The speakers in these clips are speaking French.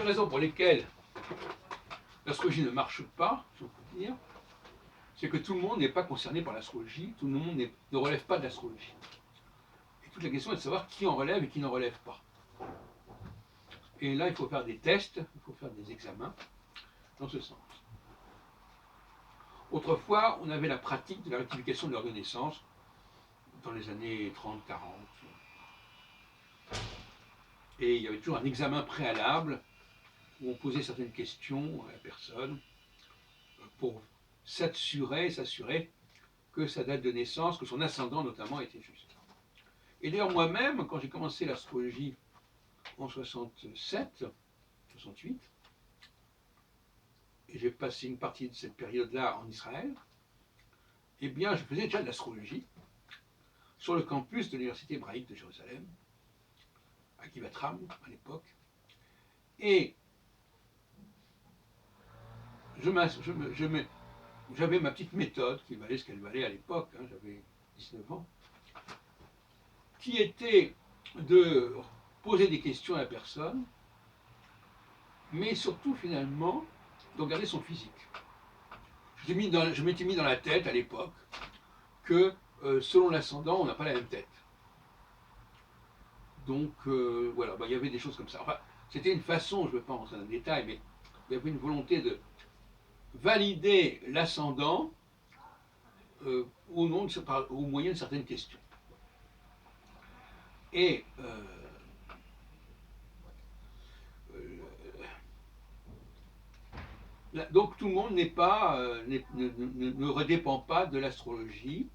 raisons pour lesquelles l'astrologie ne marche pas, si on peut dire, c'est que tout le monde n'est pas concerné par l'astrologie, tout le monde ne relève pas de l'astrologie. Et toute la question est de savoir qui en relève et qui n'en relève pas. Et là, il faut faire des tests, il faut faire des examens dans ce sens. Autrefois, on avait la pratique de la rectification de l'heure de naissance dans les années 30-40. Et il y avait toujours un examen préalable où on posait certaines questions à la personne pour s'assurer que sa date de naissance, que son ascendant notamment était juste. Et d'ailleurs moi-même, quand j'ai commencé l'astrologie en 67, 68, et j'ai passé une partie de cette période-là en Israël, eh bien je faisais déjà de l'astrologie sur le campus de l'Université hébraïque de Jérusalem, à Givatram à l'époque, et j'avais ma petite méthode qui valait ce qu'elle valait à l'époque, hein, j'avais 19 ans, qui était de poser des questions à la personne, mais surtout finalement de regarder son physique. Je m'étais mis dans la tête à l'époque que selon l'ascendant, on n'a pas la même tête. Donc voilà, il y avait des choses comme ça. Enfin, c'était une façon, je ne vais pas rentrer dans le détail, mais il y avait une volonté de valider l'ascendant au moyen de certaines questions. Et donc tout le monde ne redépend pas de l'astrologie.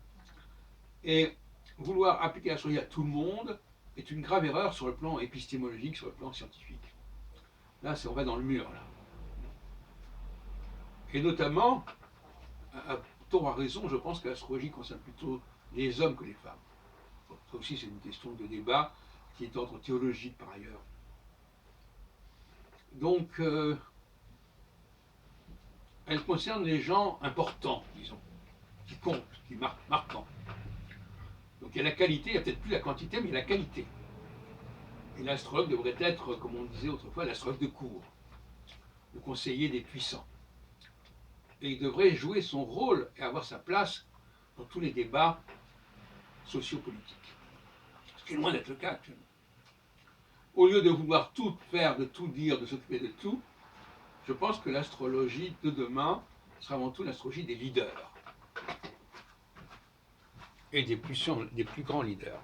Et vouloir appliquer l'astrologie à tout le monde est une grave erreur sur le plan épistémologique, sur le plan scientifique. Là, on va dans le mur. Là. Et notamment, à tort ou à raison, je pense que l'astrologie concerne plutôt les hommes que les femmes. Bon, ça aussi, c'est une question de débat qui est d'ordre théologique par ailleurs. Donc, elle concerne les gens importants, disons, qui comptent, qui marquent. Donc il y a la qualité, il n'y a peut-être plus la quantité, mais il y a la qualité. Et l'astrologue devrait être, comme on disait autrefois, l'astrologue de cour, le conseiller des puissants. Et il devrait jouer son rôle et avoir sa place dans tous les débats sociopolitiques. Ce qui est loin d'être le cas actuellement. Au lieu de vouloir tout faire, de tout dire, de s'occuper de tout, je pense que l'astrologie de demain sera avant tout l'astrologie des leaders. Et des plus grands leaders.